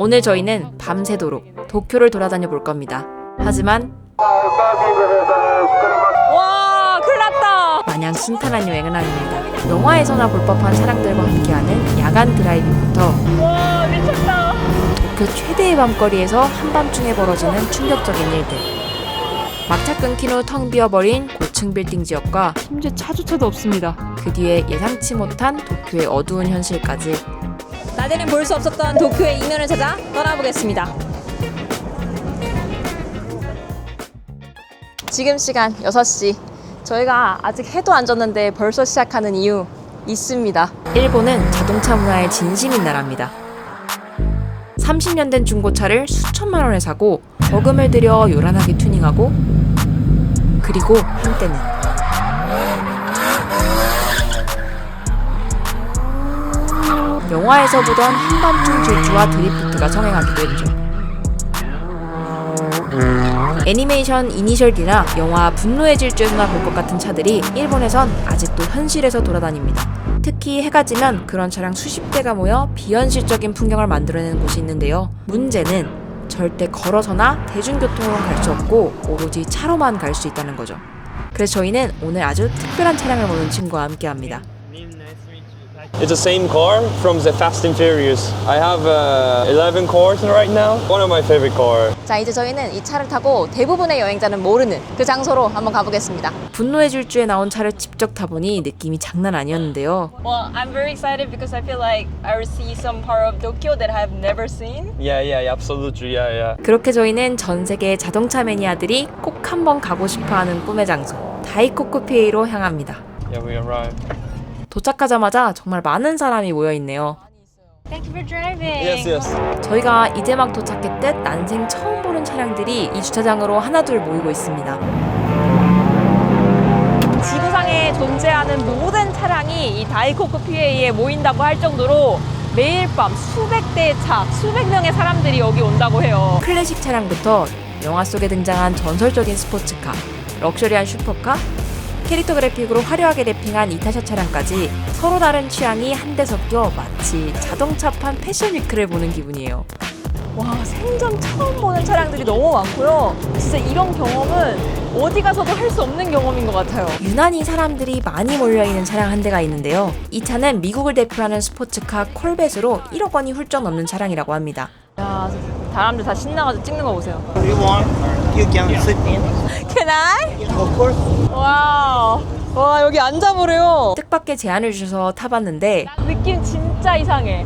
오늘 저희는 밤새도록 도쿄를 돌아다녀 볼 겁니다. 하지만 와, 큰일 났다. 마냥 순탄한 여행은 아닙니다. 영화에서나 볼 법한 차량들과 함께하는 야간 드라이빙부터 와, 미쳤다. 도쿄 최대의 밤거리에서 한밤중에 벌어지는 충격적인 일들, 막차 끊긴 후 텅 비어버린 고층 빌딩 지역과 심지어 차조차도 없습니다. 그 뒤에 예상치 못한 도쿄의 어두운 현실까지 낮에는 볼 수 없었던 도쿄의 이면을 찾아 떠나보겠습니다. 지금 시간 6시. 저희가 아직 해도 안 졌는데 벌써 시작하는 이유 있습니다. 일본은 자동차 문화의 진심인 나라입니다. 30년 된 중고차를 수천만 원에 사고 저금을 들여 요란하게 튜닝하고, 그리고 한때는 영화에서 보던 한밤중 질주와 드리프트가 성행하기도 했죠. 애니메이션 이니셜 D나 영화 분노의 질주에서나 볼 것 같은 차들이 일본에선 아직도 현실에서 돌아다닙니다. 특히 해가 지면 그런 차량 수십 대가 모여 비현실적인 풍경을 만들어내는 곳이 있는데요. 문제는 절대 걸어서나 대중교통으로 갈 수 없고 오로지 차로만 갈 수 있다는 거죠. 그래서 저희는 오늘 아주 특별한 차량을 모는 친구와 함께합니다. It's the same car from the Fast and Furious. I have 11 cars right now. One of my favorite cars. 자, 이제 저희는 이 차를 타고 대부분의 여행자는 모르는 그 장소로 한번 가보겠습니다. 분노의 질주에 나온 차를 직접 타보니 느낌이 장난 아니었는데요. Well, I'm very excited because I feel like I will see some part of Tokyo that I've never seen. Yeah, absolutely, yeah. 그렇게 저희는 전 세계 자동차 매니아들이 꼭 한번 가고 싶어하는 꿈의 장소 다이코쿠 피에이로 향합니다. Yeah, we arrived. 도착하자마자 정말 많은 사람이 모여있네요. Thank you for driving. Yes. 저희가 이제 막 도착했듯 난생 처음 보는 차량들이 이 주차장으로 하나둘 모이고 있습니다. 지구상에 존재하는 모든 차량이 이 다이코쿠 피에이에 모인다고 할 정도로 매일 밤 수백 대의 차, 수백 명의 사람들이 여기 온다고 해요. 클래식 차량부터 영화 속에 등장한 전설적인 스포츠카, 럭셔리한 슈퍼카, 캐릭터 그래픽으로 화려하게 랩핑한 이타샤 차량까지 서로 다른 취향이 한데 섞여 마치 자동차판 패션 위크를 보는 기분이에요. 와, 생전 처음 보는 차량들이 너무 많고요. 진짜 이런 경험은 어디 가서도 할 수 없는 경험인 것 같아요. 유난히 사람들이 많이 몰려있는 차량 한 대가 있는데요. 이 차는 미국을 대표하는 스포츠카 콜벳으로 1억 원이 훌쩍 넘는 차량이라고 합니다. 야, 사람들 다 신나가지고 찍는 거 보세요. You want, you can sit in. Can I? Of course. 와우. 와, 여기 앉아보래요. 뜻밖의 제안을 주셔서 타봤는데 느낌 진짜 이상해.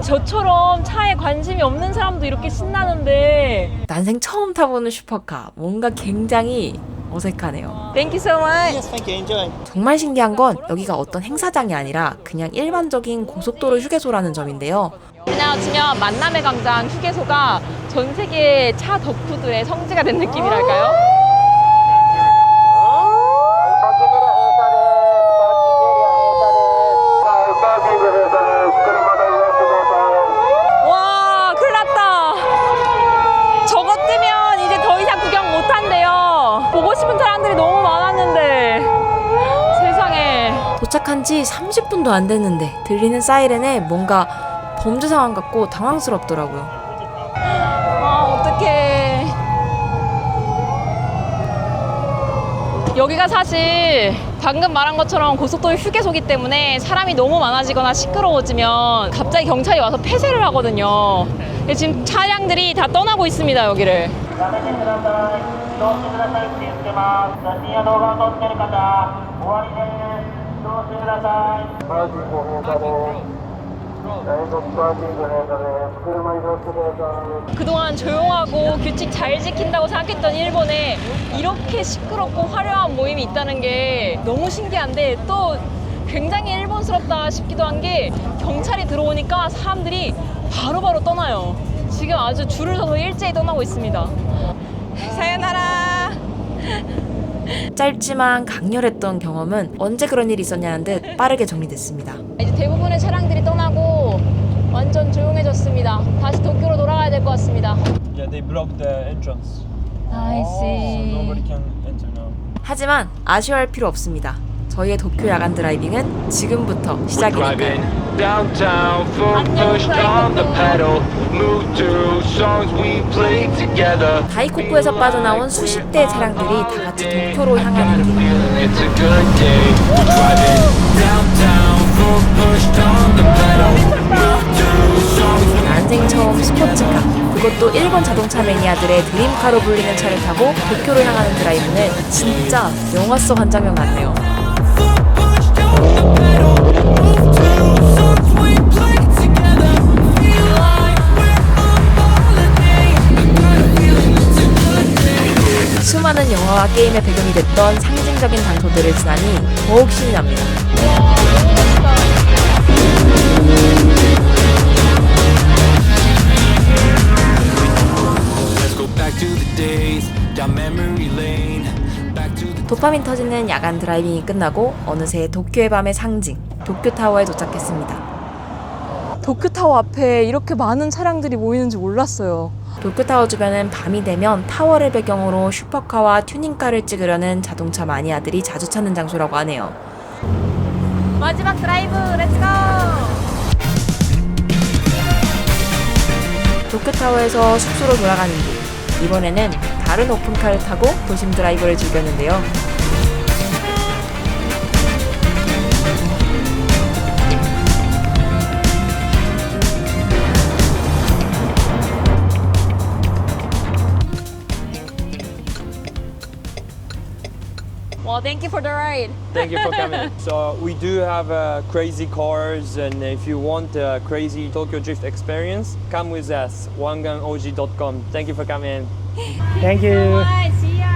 저처럼 차에 관심이 없는 사람도 이렇게 신나는데. 난생 처음 타보는 슈퍼카, 뭔가 굉장히 어색하네요. Thank you so much. Yes, thank you. Enjoy. 정말 신기한 건 여기가 어떤 행사장이 아니라 그냥 일반적인 고속도로 휴게소라는 점인데요. 우리나라 치면 만남의 광장 휴게소가 전 세계 차 덕후들의 성지가 된 느낌이랄까요? 와, 큰일 났다. 저거 뜨면 이제 더 이상 구경 못 한대요. 보고 싶은 사람들이 너무 많았는데. 세상에. 도착한 지 30분도 안 됐는데 들리는 사이렌에 뭔가 범죄 상황 같고 당황스럽더라고요. 아, 어떡해. 여기가 사실 방금 말한 것처럼 고속도로 휴게소이기 때문에 사람이 너무 많아지거나 시끄러워지면 갑자기 경찰이 와서 폐쇄를 하거든요. 근데 지금 차량들이 다 떠나고 있습니다, 여기를. 그동안 조용하고 규칙 잘 지킨다고 생각했던 일본에 이렇게 시끄럽고 화려한 모임이 있다는 게 너무 신기한데 또 굉장히 일본스럽다 싶기도 한 게 경찰이 들어오니까 사람들이 바로바로 떠나요. 지금 아주 줄을 서서 일제히 떠나고 있습니다. 사요나라. 짧지만 강렬했던 경험은 언제 그런 일이 있었냐는 듯 빠르게 정리됐습니다. 이제 대부분의 차량들이 떠나고 완전 조용해졌습니다. 다시 도쿄로 돌아가야 될 것 같습니다. Yeah, they blocked the entrance. I So see. nobody can enter now. 하지만 아쉬워할 필요 없습니다. 저희의 도쿄 야간 드라이빙은 지금부터 시작이니까요. Downtown, foot pushed on the pedal. Move to songs we play together. 다이코쿠에서 빠져나온 수십 대의 차량들이 다 같이 도쿄로 향하는 길. It's a good day. Driving downtown, foot pushed on the pedal. Move to songs. 난생 처음 스포츠카, 그것도 일본 자동차 매니아들의 드림카로 불리는 차를 타고 도쿄로 향하는 드라이브는 진짜 영화 속 한 장면 같네요. 수많은 영화와 게임의 배경이 됐던 상징적인 장소들을 지나니 더욱 신이 납니다. Let's go back to the days, down memory lane. Back to the 도파민 터지는 야간 드라이빙이 끝나고 어느새 도쿄의 밤의 상징, 도쿄타워에 도착했습니다. 도쿄타워 앞에 이렇게 많은 차량들이 모이는지 몰랐어요. 도쿄타워 주변은 밤이 되면 타워를 배경으로 슈퍼카와 튜닝카를 찍으려는 자동차 마니아들이 자주 찾는 장소라고 하네요. 마지막 드라이브 렛츠고! 도쿄타워에서 숙소로 돌아가는 길. 이번에는 다른 오픈카를 타고 도심 드라이브를 즐겼는데요. Well, thank you for the ride. Thank you for coming. So we do have crazy cars, and if you want a crazy Tokyo Drift experience, come with us. wanganOG.com. Thank you for coming. Thank you. Bye, see ya.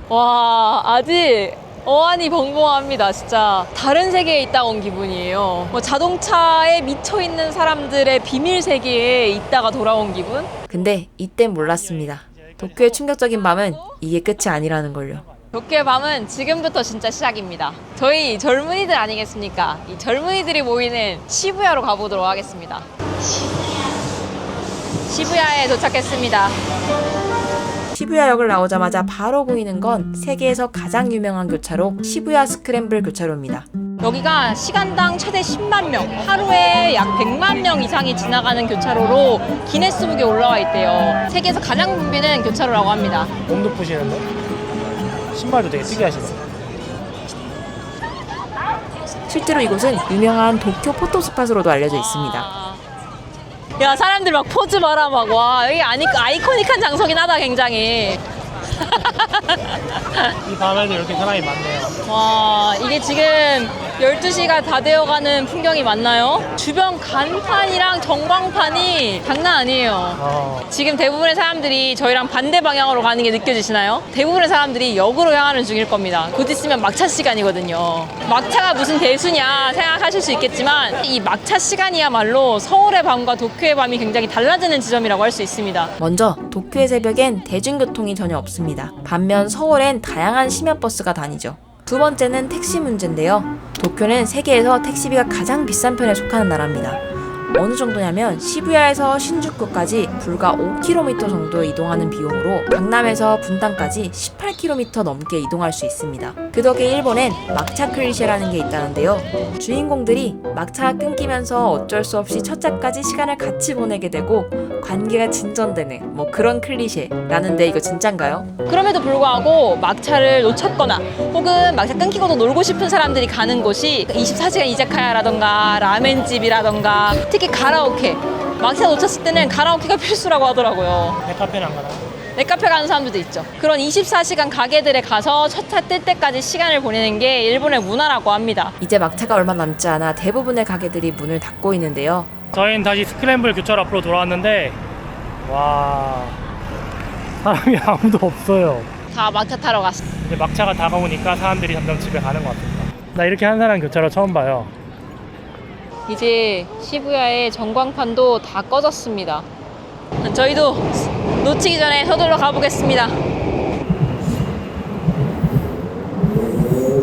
와, 아직 어안이 벙벙합니다. 진짜 다른 세계에 있다 온 기분이에요. 뭐 자동차에 미쳐 있는 사람들의 비밀 세계에 있다가 돌아온 기분? 근데 이땐 몰랐습니다. 도쿄의 충격적인 밤은 이게 끝이 아니라는 걸요. 도쿄의 밤은 지금부터 진짜 시작입니다. 저희 젊은이들 아니겠습니까? 이 젊은이들이 모이는 시부야로 가보도록 하겠습니다. 시부야에 도착했습니다. 시부야역을 나오자마자 바로 보이는 건 세계에서 가장 유명한 교차로 시부야 스크램블 교차로입니다. 여기가 시간당 최대 10만 명, 하루에 약 100만 명 이상이 지나가는 교차로로 기네스북에 올라와 있대요. 세계에서 가장 붐비는 교차로라고 합니다. 몸도 푸시는데? 신발도 되게 특이하시네. 실제로 이곳은 유명한 도쿄 포토스팟으로도 알려져 있습니다. 야, 사람들 막 포즈 봐라, 막. 와, 여기 아이코닉한 장소긴 하다, 굉장히. 이 밤에도 이렇게 사람이 많네요. 와, 이게 지금 12시가 다 되어가는 풍경이 맞나요? 주변 간판이랑 전광판이 장난 아니에요. 지금 대부분의 사람들이 저희랑 반대 방향으로 가는 게 느껴지시나요? 대부분의 사람들이 역으로 향하는 중일 겁니다. 곧 있으면 막차 시간이거든요. 막차가 무슨 대수냐 생각하실 수 있겠지만 이 막차 시간이야말로 서울의 밤과 도쿄의 밤이 굉장히 달라지는 지점이라고 할 수 있습니다. 먼저 도쿄의 새벽엔 대중교통이 전혀 없습니다. 반면 서울엔 다양한 심야버스가 다니죠. 두 번째는 택시 문제인데요. 도쿄는 세계에서 택시비가 가장 비싼 편에 속하는 나라입니다. 어느 정도냐면 시부야에서 신주쿠까지 불과 5km 정도 이동하는 비용으로 강남에서 분당까지 18km 넘게 이동할 수 있습니다. 그 덕에 일본엔 막차 클리셰라는 게 있다는데요. 주인공들이 막차가 끊기면서 어쩔 수 없이 첫차까지 시간을 같이 보내게 되고 관계가 진전되는 뭐 그런 클리셰라는데 이거 진짠가요? 그럼에도 불구하고 막차를 놓쳤거나 혹은 막차 끊기고도 놀고 싶은 사람들이 가는 곳이 24시간 이자카야라던가 라멘집이라던가 특히 가라오케. 막차 놓쳤을 때는 가라오케가 필수라고 하더라고요. 내 카페는 안 가나? 넷카페 가는 사람들도 있죠. 그런 24시간 가게들에 가서 첫 차 뜰 때까지 시간을 보내는 게 일본의 문화라고 합니다. 이제 막차가 얼마 남지 않아 대부분의 가게들이 문을 닫고 있는데요. 저희는 다시 스크램블 교차로 앞으로 돌아왔는데 와 사람이 아무도 없어요. 다 막차 타러 갔어. 이제 막차가 다가오니까 사람들이 점점 집에 가는 것 같습니다. 나 이렇게 하는 사람 교차로 처음 봐요. 이제 시부야의 전광판도 다 꺼졌습니다. 저희도 놓치기 전에 서둘러 가보겠습니다.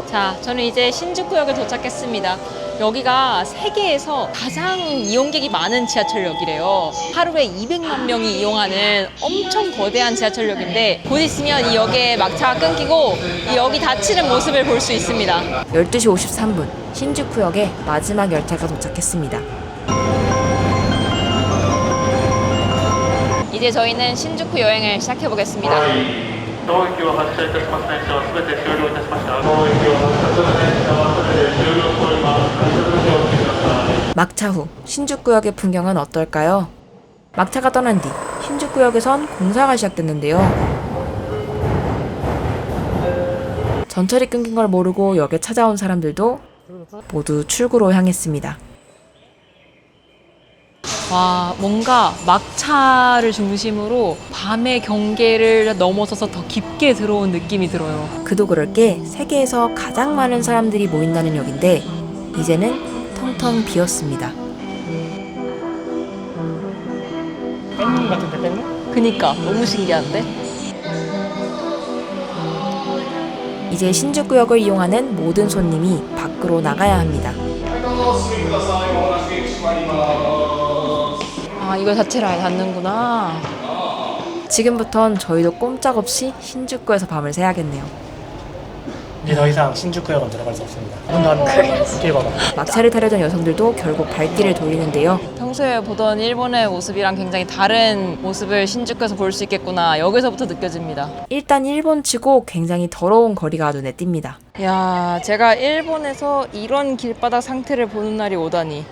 자, 저는 이제 신주쿠역에 도착했습니다. 여기가 세계에서 가장 이용객이 많은 지하철역이래요. 하루에 200만 명이 이용하는 엄청 거대한 지하철역인데 곧 있으면 이 역에 막차가 끊기고 이 역이 닫히는 모습을 볼 수 있습니다. 12시 53분 신주쿠역에 마지막 열차가 도착했습니다. 이제 저희는 신주쿠 여행을 시작해 보겠습니다. 当駅を発車いたします電車はすべて終了いたしました。当駅を発車する電車はすべて終了しております。改札口をお付けください。 막차 후 신주쿠역의 풍경은 어떨까요? 막차가 떠난 뒤 신주쿠역에선 공사가 시작됐는데요. 전철이 끊긴 걸 모르고 역에 찾아온 사람들도 모두 출구로 향했습니다. 와, 뭔가 막차를 중심으로 밤의 경계를 넘어서서 더 깊게 들어온 느낌이 들어요. 그도 그럴 게 세계에서 가장 많은 사람들이 모인다는 역인데 이제는 텅텅 비었습니다. 뺑 같은데 뺑? 그니까 너무 신기한데? 이제 신주쿠역을 이용하는 모든 손님이 밖으로 나가야 합니다. 아, 이거 자체를 아예 닫는구나. 지금부턴 저희도 꼼짝없이 신주쿠에서 밤을 새야겠네요. 이제 더 이상 신주쿠역은 들어갈 수 없습니다. 문도 안 길 봐봐. 막차를 타려던 여성들도 결국 발길을 돌리는데요. 평소에 보던 일본의 모습이랑 굉장히 다른 모습을 신주쿠에서 볼 수 있겠구나. 여기서부터 느껴집니다. 일단 일본치고 굉장히 더러운 거리가 눈에 띕니다. 야, 제가 일본에서 이런 길바닥 상태를 보는 날이 오다니.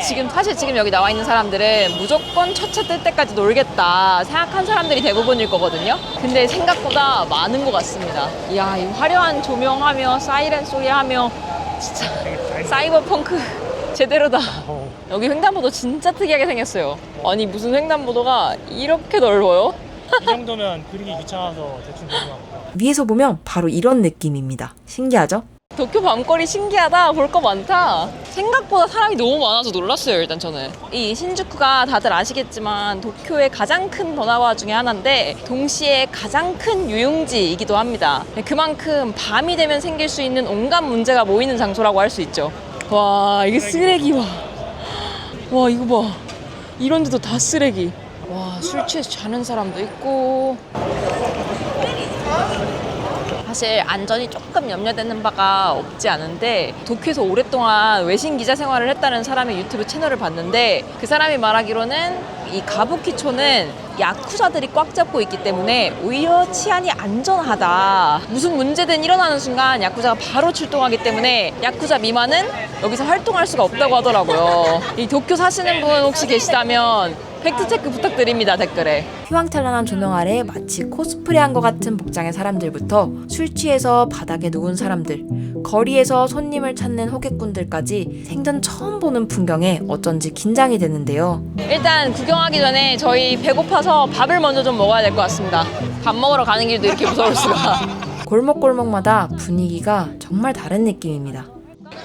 지금 여기 나와 있는 사람들은 무조건 첫차 뜰 때까지 놀겠다 생각한 사람들이 대부분일 거거든요. 근데 생각보다 많은 것 같습니다. 이야, 이 화려한 조명하며 사이렌 소리하며 진짜 사이버펑크 제대로다. 여기 횡단보도 진짜 특이하게 생겼어요. 아니, 무슨 횡단보도가 이렇게 넓어요? 이 정도면 그리기 귀찮아서 대충 보는 것 같고. 위에서 보면 바로 이런 느낌입니다. 신기하죠? 도쿄 밤거리 신기하다. 볼 거 많다. 생각보다 사람이 너무 많아서 놀랐어요. 일단 저는 이 신주쿠가 다들 아시겠지만 도쿄의 가장 큰 번화가 중에 하나인데 동시에 가장 큰 유흥지이기도 합니다. 그만큼 밤이 되면 생길 수 있는 온갖 문제가 모이는 장소라고 할 수 있죠. 와, 이게 쓰레기 봐. 와, 이거 봐. 이런 데도 다 쓰레기. 와, 술 취해서 자는 사람도 있고. 사실 안전이 조금 염려되는 바가 없지 않은데 도쿄에서 오랫동안 외신 기자 생활을 했다는 사람의 유튜브 채널을 봤는데 그 사람이 말하기로는 이 가부키초는 야쿠자들이 꽉 잡고 있기 때문에 오히려 치안이 안전하다. 무슨 문제든 일어나는 순간 야쿠자가 바로 출동하기 때문에 야쿠자 미만은 여기서 활동할 수가 없다고 하더라고요. 이 도쿄 사시는 분 혹시 계시다면 팩트체크 부탁드립니다. 댓글에. 휘황찬란한 조명 아래 마치 코스프레한 것 같은 복장의 사람들부터 술 취해서 바닥에 누운 사람들, 거리에서 손님을 찾는 호객꾼들까지 생전 처음 보는 풍경에 어쩐지 긴장이 되는데요. 일단 구경하기 전에 저희 배고파서 밥을 먼저 좀 먹어야 될 것 같습니다. 밥 먹으러 가는 길도 이렇게 무서울 수가. 골목골목마다 분위기가 정말 다른 느낌입니다.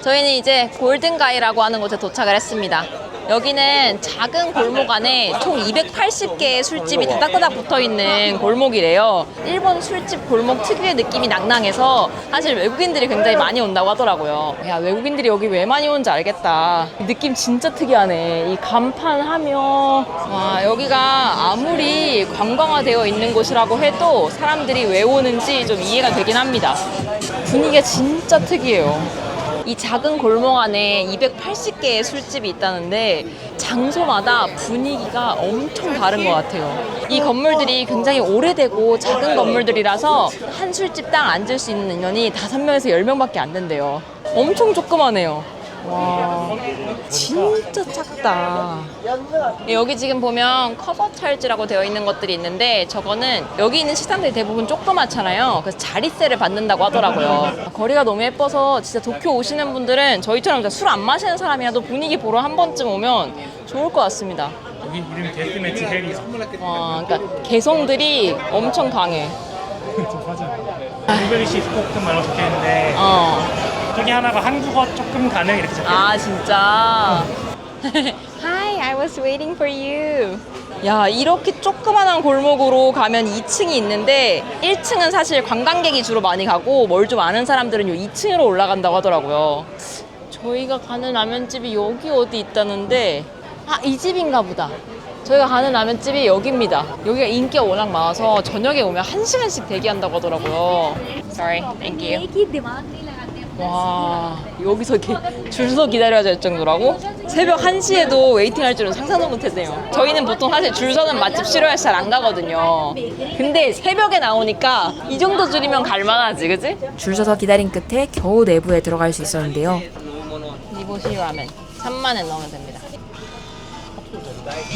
저희는 이제 골든가이라고 하는 곳에 도착을 했습니다. 여기는 작은 골목 안에 총 280개의 술집이 다닥다닥 붙어있는 골목이래요. 일본 술집 골목 특유의 느낌이 낭낭해서 사실 외국인들이 굉장히 많이 온다고 하더라고요. 야, 외국인들이 여기 왜 많이 오는지 알겠다. 느낌 진짜 특이하네. 이 간판 하며 와, 여기가 아무리 관광화되어 있는 곳이라고 해도 사람들이 왜 오는지 좀 이해가 되긴 합니다. 분위기가 진짜 특이해요. 이 작은 골목 안에 280개의 술집이 있다는데 장소마다 분위기가 엄청 다른 것 같아요. 이 건물들이 굉장히 오래되고 작은 건물들이라서 한 술집당 앉을 수 있는 인원이 5명에서 10명밖에 안 된대요. 엄청 조그마네요. 와, 진짜 작다. 여기 지금 보면 커버 찰지라고 되어 있는 것들이 있는데 저거는 여기 있는 식당들이 대부분 조그맣잖아요. 그래서 자릿세를 받는다고 하더라고요. 거리가 너무 예뻐서 진짜 도쿄 오시는 분들은 저희처럼 술 안 마시는 사람이라도 분위기 보러 한 번쯤 오면 좋을 것 같습니다. 여기 이름이 데스매치 헬이야. 와, 그러니까 개성들이 엄청 강해. 잉글리시 스포큰 말로 적혀있는데 저기 하나가 한국어 조금 가능 이렇게 적혀있어요. 아, 진짜? Hi, I was waiting for you. 야, 이렇게 조그만한 골목으로 가면 2층이 있는데 1층은 사실 관광객이 주로 많이 가고 뭘 좀 아는 사람들은 요 2층으로 올라간다고 하더라고요. 저희가 가는 라면집이 여기 어디 있다는데, 아, 이 집인가 보다. 저희가 가는 라면집이 여기입니다. 여기가 인기가 워낙 많아서 저녁에 오면 1시간씩 대기한다고 하더라고요. Sorry, thank you. 와, 여기서 이렇게 줄 서 기다려야 될 정도라고? 새벽 1시에도 웨이팅 할 줄은 상상도 못했네요. 저희는 보통 사실 줄 서는 맛집 싫어해서 잘 안 가거든요. 근데 새벽에 나오니까 이 정도 줄이면 갈만하지, 그치? 줄 서서 기다린 끝에 겨우 내부에 들어갈 수 있었는데요. 니보시 라멘 3만엔 넣으면 됩니다.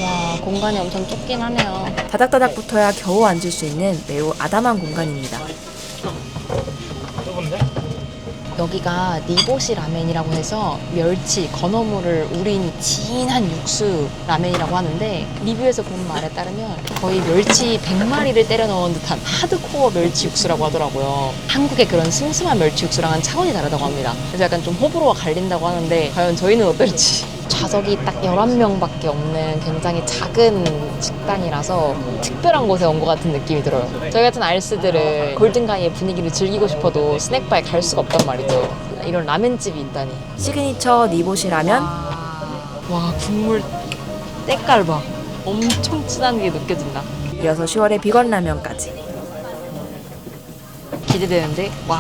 와, 공간이 엄청 좁긴 하네요. 다닥다닥 붙어야 겨우 앉을 수 있는 매우 아담한 공간입니다. 좁은데? 여기가 니보시 라멘이라고 해서 멸치, 건어물을 우린 진한 육수 라멘이라고 하는데, 리뷰에서 본 말에 따르면 거의 멸치 100마리를 때려 넣은 듯한 하드코어 멸치 육수라고 하더라고요. 한국의 그런 슴슴한 멸치 육수랑은 차원이 다르다고 합니다. 그래서 약간 좀 호불호가 갈린다고 하는데 과연 저희는 어떨지. 좌석이 딱 11명밖에 없는 굉장히 작은 식당이라서 특별한 곳에 온 것 같은 느낌이 들어요. 저희 같은 알스들은 골든가이의 분위기를 즐기고 싶어도 스낵바에 갈 수가 없단 말이죠. 이런 라멘집이 있다니. 시그니처 니보시 라면, 와, 국물 때깔 봐. 엄청 진한 게 느껴진다. 이어서 10월의 비건 라면까지. 기대되는데? 와.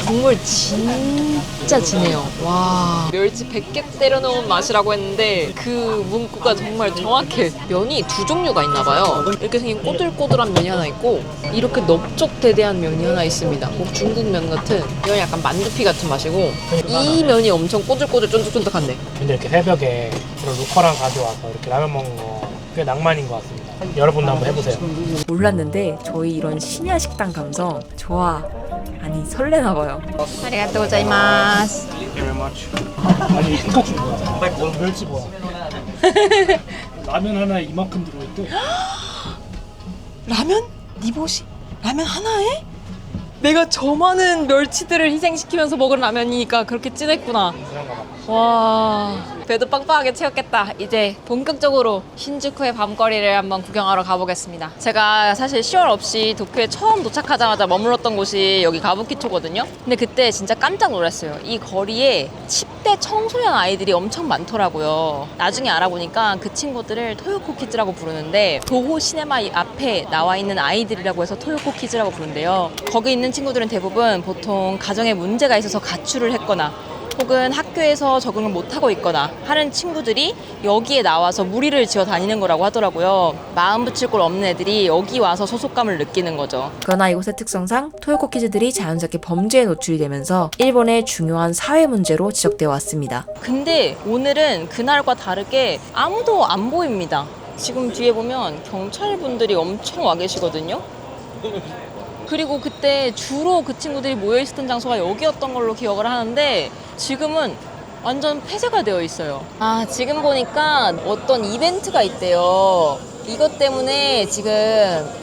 국물 진짜 진해요. 와. 멸치 100개 때려놓은 맛이라고 했는데 그 문구가 정말 정확해. 면이 두 종류가 있나 봐요. 이렇게 생긴 꼬들꼬들한 면이 하나 있고, 이렇게 넓적대대한 면이 하나 있습니다. 꼭 중국 면 같은, 이건 약간 만두피 같은 맛이고, 이 면이 엄청 꼬들꼬들 쫀득쫀득한데. 근데 이렇게 새벽에 그런 로컬랑 가져와서 이렇게 라면 먹는 거 꽤 낭만인 것 같습니다. 여러분도 한번 해보세요. 몰랐는데 저희 이런 심야 식당 감성 좋아. 아니 설레나 봐요. 아리가또 고자이마스. 아니 피카츄 뭐야? 멸치 뭐야? 라면 하나에 이만큼 들어있대. 라면? 니보시? 라면 하나에? 내가 저 많은 멸치들을 희생시키면서 먹은 라면이니까 그렇게 진했구나. 그런가 봐. 와, 배도 빵빵하게 채웠겠다. 이제 본격적으로 신주쿠의 밤거리를 한번 구경하러 가보겠습니다. 제가 사실 10월 없이 도쿄에 처음 도착하자마자 머물렀던 곳이 여기 가부키초거든요. 근데 그때 진짜 깜짝 놀랐어요. 이 거리에 10대 청소년 아이들이 엄청 많더라고요. 나중에 알아보니까 그 친구들을 토요코 키즈라고 부르는데, 도호 시네마 앞에 나와 있는 아이들이라고 해서 토요코 키즈라고 부른대요. 거기 있는 친구들은 대부분 보통 가정에 문제가 있어서 가출을 했거나 혹은 학교에서 적응을 못하고 있거나 하는 친구들이 여기에 나와서 무리를 지어 다니는 거라고 하더라고요. 마음 붙일 곳 없는 애들이 여기 와서 소속감을 느끼는 거죠. 그러나 이곳의 특성상 토요코 키즈들이 자연스럽게 범죄에 노출이 되면서 일본의 중요한 사회 문제로 지적되어 왔습니다. 근데 오늘은 그날과 다르게 아무도 안 보입니다. 지금 뒤에 보면 경찰분들이 엄청 와 계시거든요. 그리고 그때 주로 그 친구들이 모여있었던 장소가 여기였던 걸로 기억을 하는데, 지금은 완전 폐쇄가 되어 있어요. 아, 지금 보니까 어떤 이벤트가 있대요. 이것 때문에 지금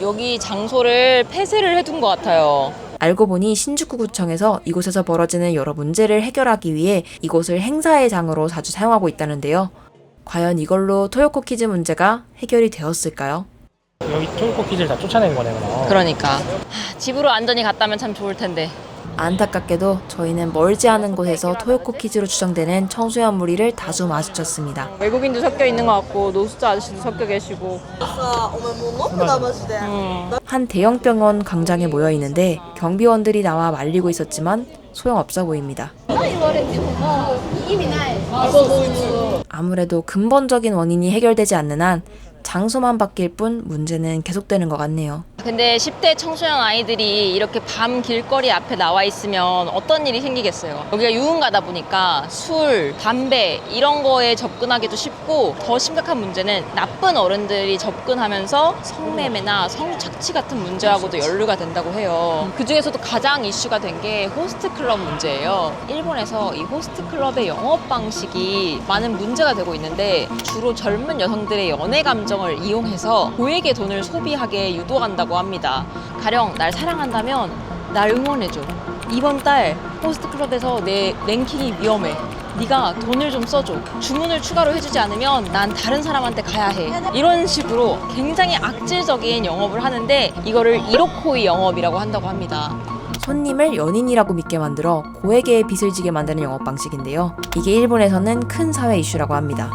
여기 장소를 폐쇄를 해둔 것 같아요. 알고 보니 신주쿠구청에서 이곳에서 벌어지는 여러 문제를 해결하기 위해 이곳을 행사의 장으로 자주 사용하고 있다는데요. 과연 이걸로 토요코 키즈 문제가 해결이 되었을까요? 여기 토요코 키즈를 다 쫓아낸 거네 그럼. 그러니까 집으로 안전히 갔다면 참 좋을 텐데. 안타깝게도 저희는 멀지 않은 곳에서 토요코 키즈로 추정되는 청소년 무리를 다수 마주쳤습니다. 외국인도 섞여 있는 것 같고 노숙자 아저씨도 섞여 계시고. 한 대형 병원 광장에 모여 있는데 경비원들이 나와 말리고 있었지만 소용없어 보입니다. 아무래도 근본적인 원인이 해결되지 않는 한 장소만 바뀔 뿐 문제는 계속되는 것 같네요. 근데 10대 청소년 아이들이 이렇게 밤 길거리 앞에 나와 있으면 어떤 일이 생기겠어요. 여기가 유흥가다 보니까 술, 담배 이런 거에 접근하기도 쉽고, 더 심각한 문제는 나쁜 어른들이 접근하면서 성매매나 성착취 같은 문제하고도 연루가 된다고 해요. 그 중에서도 가장 이슈가 된 게 호스트클럽 문제예요. 일본에서 이 호스트클럽의 영업 방식이 많은 문제가 되고 있는데, 주로 젊은 여성들의 연애 감정을 이용해서 고액의 돈을 소비하게 유도한다고 합니다. 가령 날 사랑한다면 날 응원해줘. 이번 달 호스트클럽에서 내 랭킹이 위험해. 네가 돈을 좀 써줘. 주문을 추가로 해주지 않으면 난 다른 사람한테 가야 해. 이런 식으로 굉장히 악질적인 영업을 하는데, 이거를 이로코이 영업이라고 한다고 합니다. 손님을 연인이라고 믿게 만들어 고액의 빚을 지게 만드는 영업 방식인데요. 이게 일본에서는 큰 사회 이슈라고 합니다.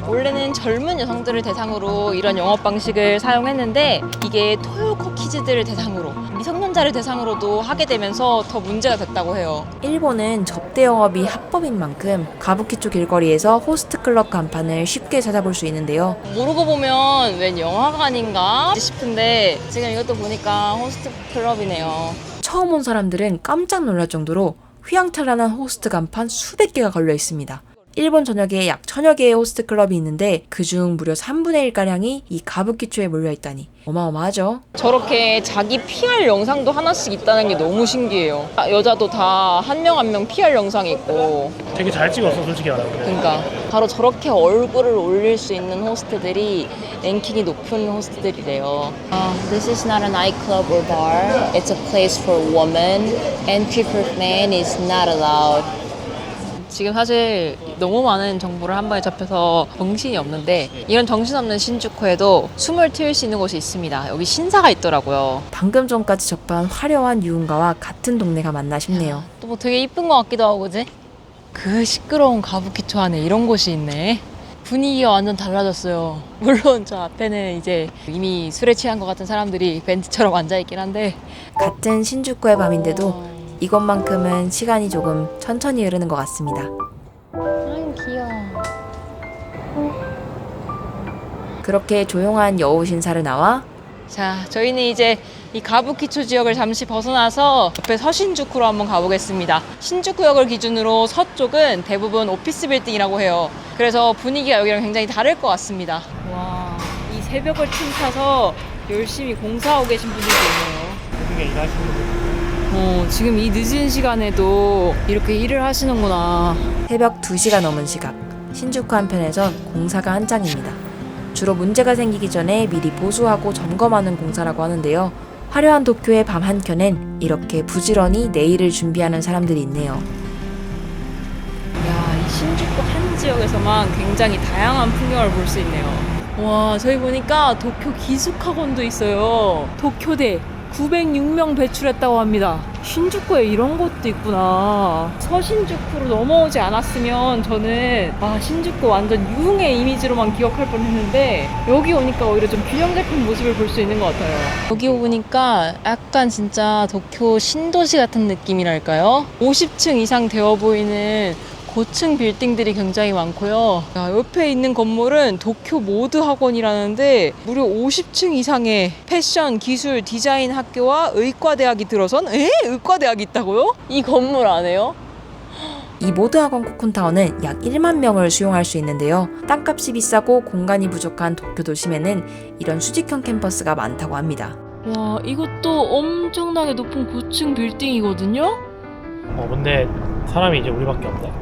원래는 젊은 여성들을 대상으로 이런 영업 방식을 사용했는데 이게 토요코 키즈들을 대상으로 미성년자를 대상으로도 하게 되면서 더 문제가 됐다고 해요. 일본은 접대 영업이 합법인 만큼 가부키초 길거리에서 호스트 클럽 간판을 쉽게 찾아볼 수 있는데요. 모르고 보면 웬 영화관인가 싶은데 지금 이것도 보니까 호스트 클럽이네요. 처음 온 사람들은 깜짝 놀랄 정도로 휘황찬란한 호스트 간판 수백 개가 걸려 있습니다. 일본 전역에 약 1000여 개의 호스트 클럽이 있는데 그중 무려 3분의 1가량이 이 가부키초에 몰려있다니 어마어마하죠. 저렇게 자기 PR 영상도 하나씩 있다는 게 너무 신기해요. 여자도 다 한 명 한 명 PR 영상이 있고 되게 잘 찍었어, 솔직히 말하면. 그러니까 바로 저렇게 얼굴을 올릴 수 있는 호스트들이 랭킹이 높은 호스트들이래요. This is not a nightclub or bar. It's a place for women. Entry for men is not allowed. 지금 사실 너무 많은 정보를 한 번에 접해서 정신이 없는데 이런 정신없는 신주쿠에도 숨을 틔울 수 있는 곳이 있습니다. 여기 신사가 있더라고요. 방금 전까지 접한 화려한 유흥가와 같은 동네가 맞나 싶네요. 또 뭐 되게 이쁜 것 같기도 하고 그지? 그 시끄러운 가부키초 안에 이런 곳이 있네. 분위기가 완전 달라졌어요. 물론 저 앞에는 이제 이미 술에 취한 것 같은 사람들이 벤치처럼 앉아있긴 한데 같은 신주쿠의 밤인데도 이것만큼은 시간이 조금 천천히 흐르는 것 같습니다. 아유 귀여워. 그렇게 조용한 여우 신사를 나와 자, 저희는 이제 이 가부키초 지역을 잠시 벗어나서 옆에 서신주쿠로 한번 가보겠습니다. 신주쿠역을 기준으로 서쪽은 대부분 오피스 빌딩이라고 해요. 그래서 분위기가 여기랑 굉장히 다를 것 같습니다. 와, 이 새벽을 틈타서 열심히 공사하고 계신 분들도 있네요. 되게 일하시는 분. 지금 이 늦은 시간에도 이렇게 일을 하시는구나. 새벽 2시가 넘은 시각 신주쿠 한편에선 공사가 한창입니다. 주로 문제가 생기기 전에 미리 보수하고 점검하는 공사라고 하는데요. 화려한 도쿄의 밤 한켠엔 이렇게 부지런히 내일을 준비하는 사람들이 있네요. 야, 이 신주쿠 한 지역에서만 굉장히 다양한 풍경을 볼 수 있네요. 와, 저희 보니까 도쿄 기숙학원도 있어요. 도쿄대 906명 배출했다고 합니다. 신주쿠에 이런 곳도 있구나. 서신주쿠로 넘어오지 않았으면 저는 신주쿠 완전 유흥의 이미지로만 기억할 뻔했는데 여기 오니까 오히려 좀 균형 잡힌 모습을 볼 수 있는 것 같아요. 여기 오니까 약간 진짜 도쿄 신도시 같은 느낌이랄까요? 50층 이상 되어 보이는 고층 빌딩들이 굉장히 많고요. 옆에 있는 건물은 도쿄 모드 학원이라는데 무려 50층 이상의 패션, 기술, 디자인 학교와 의과대학이 들어선 의과대학이 있다고요? 이 건물 안에요? 이 모드학원 코쿤타운은 약 1만 명을 수용할 수 있는데요. 땅값이 비싸고 공간이 부족한 도쿄 도심에는 이런 수직형 캠퍼스가 많다고 합니다. 와, 이것도 엄청나게 높은 고층 빌딩이거든요? 근데 사람이 이제 우리밖에 없네.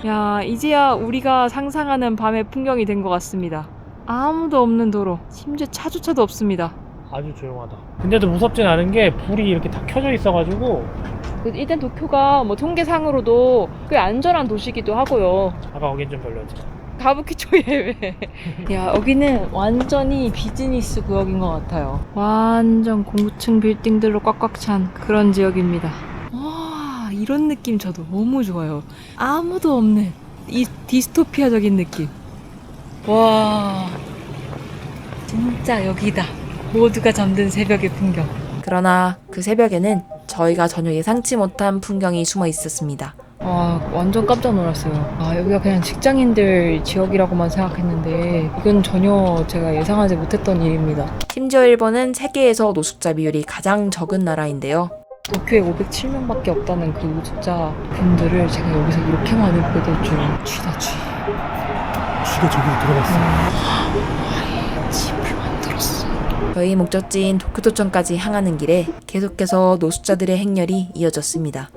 야, 이제야 우리가 상상하는 밤의 풍경이 된 것 같습니다. 아무도 없는 도로, 심지어 차조차도 없습니다. 아주 조용하다. 근데도 무섭진 않은 게 불이 이렇게 다 켜져 있어가지고. 일단 도쿄가 뭐 통계상으로도 꽤 안전한 도시이기도 하고요. 아까 거긴 좀 별로였지. 가부키초 예외. 야, 여기는 완전히 비즈니스 구역인 것 같아요. 완전 고층 빌딩들로 꽉꽉 찬 그런 지역입니다. 와, 이런 느낌 저도 너무 좋아요. 아무도 없는 이 디스토피아적인 느낌. 와, 진짜 여기다. 모두가 잠든 새벽의 풍경. 그러나 그 새벽에는 저희가 전혀 예상치 못한 풍경이 숨어 있었습니다. 와, 완전 깜짝 놀랐어요. 여기가 그냥 직장인들 지역이라고만 생각했는데 이건 전혀 제가 예상하지 못했던 일입니다. 심지어 일본은 세계에서 노숙자 비율이 가장 적은 나라인데요. 도쿄에 507명밖에 없다는 그 노숙자 분들을 제가 여기서 이렇게 많이 보게 될 줄은 쥐다 쥐. 쥐가 저기로 들어갔어. 집을 만들었어. 저희 목적지인 도쿄도청까지 향하는 길에 계속해서 노숙자들의 행렬이 이어졌습니다.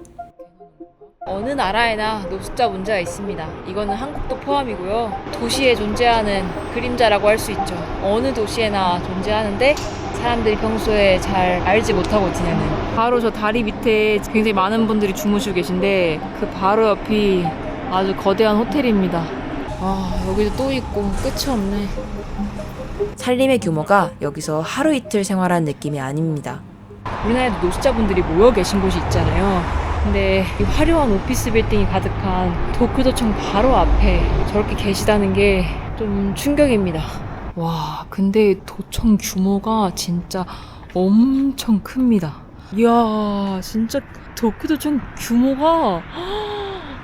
어느 나라에나 노숙자 문제가 있습니다. 이거는 한국도 포함이고요. 도시에 존재하는 그림자라고 할 수 있죠. 어느 도시에나 존재하는데 사람들이 평소에 잘 알지 못하고 지내는. 바로 저 다리 밑에 굉장히 많은 분들이 주무시고 계신데 그 바로 옆이 아주 거대한 호텔입니다. 여기도 또 있고 끝이 없네. 살림의 규모가 여기서 하루 이틀 생활한 느낌이 아닙니다. 우리나라에도 노숙자분들이 모여 계신 곳이 있잖아요. 근데 이 화려한 오피스 빌딩이 가득한 도쿄도청 바로 앞에 저렇게 계시다는 게 좀 충격입니다. 와, 근데 도청 규모가 진짜 엄청 큽니다. 이야, 진짜 도쿄도청 규모가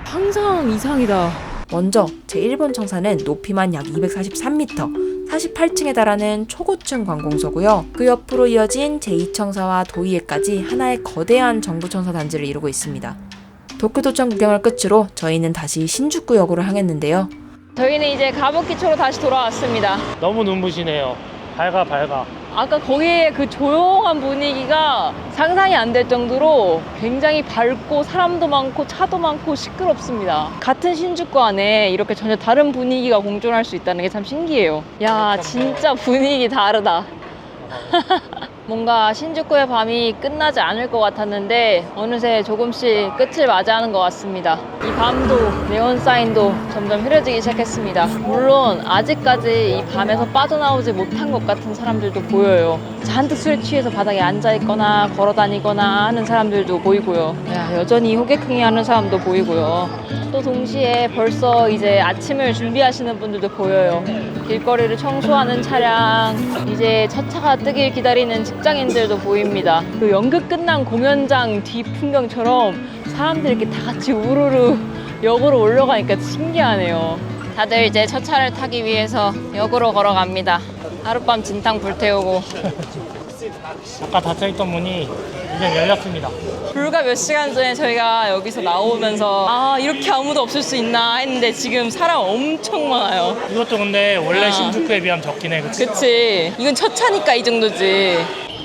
상상 이상이다. 먼저 제1번 청사는 높이만 약 243m, 48층에 달하는 초고층 관공서고요. 그 옆으로 이어진 제2청사와 도의회까지 하나의 거대한 정부청사 단지를 이루고 있습니다. 도쿄도청 구경을 끝으로 저희는 다시 신주쿠역으로 향했는데요. 저희는 이제 가부키초로 다시 돌아왔습니다. 너무 눈부시네요. 밝아. 아까 거기에 그 조용한 분위기가 상상이 안 될 정도로 굉장히 밝고 사람도 많고 차도 많고 시끄럽습니다. 같은 신주쿠 안에 이렇게 전혀 다른 분위기가 공존할 수 있다는 게 참 신기해요. 야, 진짜 분위기 다르다. 뭔가 신주쿠의 밤이 끝나지 않을 것 같았는데 어느새 조금씩 끝을 맞이하는 것 같습니다. 이 밤도 네온 사인도 점점 흐려지기 시작했습니다. 물론 아직까지 이 밤에서 빠져나오지 못한 것 같은 사람들도 보여요. 잔뜩 술에 취해서 바닥에 앉아있거나 걸어다니거나 하는 사람들도 보이고요. 여전히 호객행위하는 사람도 보이고요. 또 동시에 벌써 이제 아침을 준비하시는 분들도 보여요. 길거리를 청소하는 차량, 이제 첫 차가 뜨길 기다리는 직장인들도 보입니다. 그 연극 끝난 공연장 뒤 풍경처럼 사람들이 이렇게 다 같이 우르르 역으로 올라가니까 신기하네요. 다들 이제 첫 차를 타기 위해서 역으로 걸어갑니다. 하룻밤 진탕 불태우고. 아까 닫혀있던 문이 이제 열렸습니다. 불과 몇 시간 전에 저희가 여기서 나오면서 아, 이렇게 아무도 없을 수 있나 했는데 지금 사람 엄청 많아요. 이것도 근데 원래 신주쿠에 비하면 적긴 해, 그치? 그치. 이건 첫 차니까 이 정도지.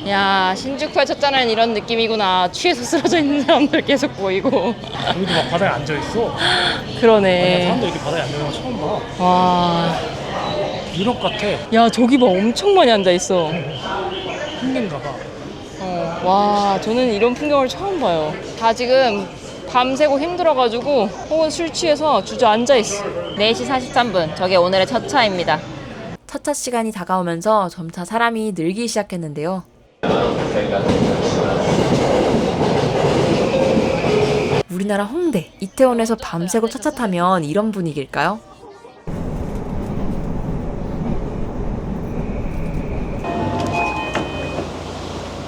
야, 신주쿠의 첫 차는 이런 느낌이구나. 취해서 쓰러져 있는 사람들 계속 보이고. 여기도 막 바닥에 앉아있어. 그러네. 사람도 이렇게 바닥에 앉아있는 거 처음 봐. 와. 유럽 같아. 야, 저기 봐. 엄청 많이 앉아있어. 흰인가 봐. 와, 저는 이런 풍경을 처음 봐요. 다 지금 밤새고 힘들어가지고 혹은 술 취해서 주저앉아있어. 4시 43분. 저게 오늘의 첫 차입니다. 첫 차 시간이 다가오면서 점차 사람이 늘기 시작했는데요. 우리나라 홍대, 이태원에서 밤새고 첫차 타면 이런 분위기일까요?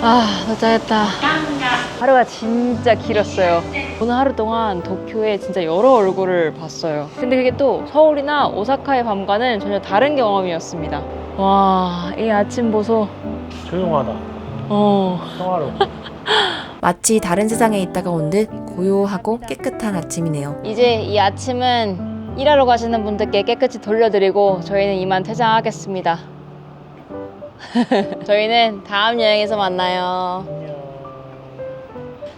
아, 도착했다. 하루가 진짜 길었어요. 오늘 하루 동안 도쿄에 진짜 여러 얼굴을 봤어요. 근데 그게 또 서울이나 오사카의 밤과는 전혀 다른 경험이었습니다. 와, 이 아침 보소. 조용하다. 평화로워. 마치 다른 세상에 있다가 온 듯 고요하고 깨끗한 아침이네요. 이제 이 아침은 일하러 가시는 분들께 깨끗이 돌려드리고 저희는 이만 퇴장하겠습니다. 저희는 다음 여행에서 만나요.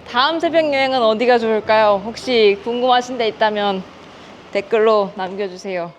다음 새벽 여행은 어디가 좋을까요? 혹시 궁금하신 데 있다면 댓글로 남겨주세요.